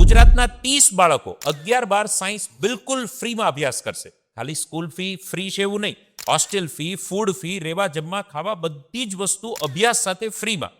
ગુજરાતના 30 બાળકો 11-12 સાયન્સ બિલકુલ ફ્રીમાં અભ્યાસ કરશે. ખાલી સ્કૂલ ફી ફ્રી છે એવું નહીં, હોસ્ટેલ ફી, ફૂડ ફી, રહેવા જમવા ખાવા બધી જ વસ્તુ અભ્યાસ સાથે ફ્રીમાં.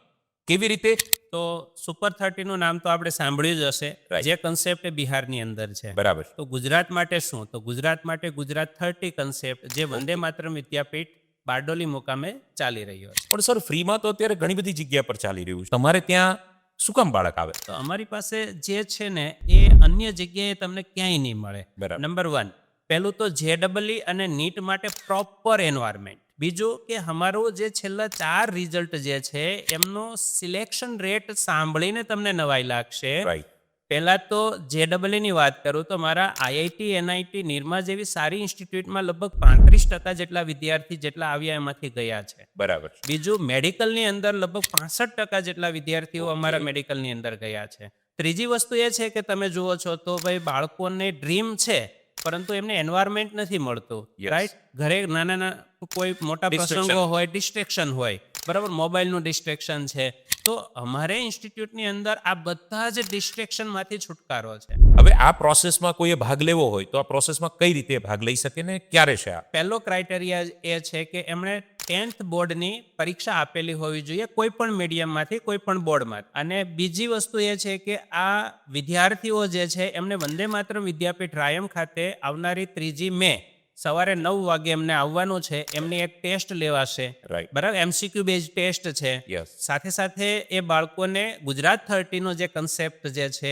કેવી રીતે? તો સુપર 30 નું નામ તો આપણે સાંભળ્યું જ હશે. Right. જે કન્સેપ્ટ એ બિહારની અંદર છે. બરાબર. તો ગુજરાત માટે શું? તો ગુજરાત માટે ગુજરાત 30 કન્સેપ્ટ જે વંદે માતરમ વિદ્યાપીઠ બારડોલી મુકામે ચાલી રહ્યો છે. પણ સર ફ્રીમાં તો અત્યારે ઘણી બધી જગ્યા પર ચાલી રહ્યું છે. તમારે ત્યાં શું કામ બાળક આવે? તો અમારી પાસે જે છે ને એ અન્ય જગ્યાએ તમને ક્યાંય નહીં મળે. બરાબર. નંબર 1, પહેલું તો JEE અને નીટ માટે પ્રોપર એન્વાયરમેન્ટ. બીજું કે અમારું જે છેલ્લા 4 રિઝલ્ટ જે છે એમનો સિલેક્શન રેટ સાંભળીને તમને નવાઈ લાગશે. રાઈટ. પહેલાં તો JEE ની વાત કરું તો મારા IIT NIT નિરમા જેવી સારી ઇન્સ્ટિટ્યૂટમાં લગભગ 35% જેટલા વિદ્યાર્થી જેટલા આવ્યા એમાંથી ગયા છે. બરાબર. બીજું મેડિકલની અંદર લગભગ 65% જેટલા વિદ્યાર્થીઓ અમારા મેડિકલની અંદર ગયા છે. ત્રીજી વસ્તુ એ છે કે તમે જુઓ છો તો ભાઈ બાળકોને ડ્રીમ છે પરંતુ એમને એન્વાયરમેન્ટ નથી મળતું. Yes. રાઈટ, ઘરે નાના કોઈ મોટા Distraction. પ્રસંગો હોય, ડિસ્ટ્રેક્શન હોય, બરાબર, મોબાઈલનું ડિસ્ટ્રેક્શન છે. તો અમારે ઇન્સ્ટિટ્યૂટની અંદર આ બધા જ ડિસ્ટ્રેક્શનમાંથી છુટકારો છે. હવે આ પ્રોસેસમાં કોઈએ ભાગ લેવો હોય તો આ પ્રોસેસમાં કઈ રીતે ભાગ લઈ શકે ને ક્યારે છે આ? પહેલો ક્રાઇટેરિયા એ છે કે એમણે 10th બોર્ડની પરીક્ષા આપેલી હોવી જોઈએ કોઈ પણ મીડિયમમાંથી, કોઈ પણ બોર્ડમાંથી. અને બીજી વસ્તુ એ છે કે આ વિદ્યાર્થીઓ જે છે એમને વંદે માતરમ વિદ્યાપીઠ રાયમ ખાતે આવનારી 3 મે સવારે 9 વાગે એમને આવવાનું છે. એમની એક ટેસ્ટ લેવાશે. Right. બરાબર, MCQ બેઝ ટેસ્ટ છે. Yes. સાથે સાથે એ બાળકોને ગુજરાત 30 નો જે કન્સેપ્ટ જે છે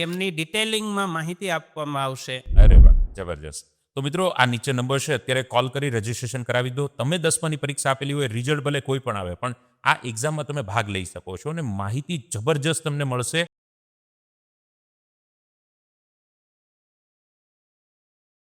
એમની ડિટેલિંગમાં માહિતી આપવામાં આવશે. અરે વાહ, જબરજસ્ત. તો મિત્રો આ નીચે નંબર છે, અત્યારે કોલ કરી રજીસ્ટ્રેશન કરાવી દો. તમે 10માની પરીક્ષા આપેલી હોય, રિઝલ્ટ ભલે કોઈ પણ આવે, પણ આ એક્ઝામમાં તમે ભાગ લઈ શકો છો અને માહિતી જબરજસ્ત તમને મળશે.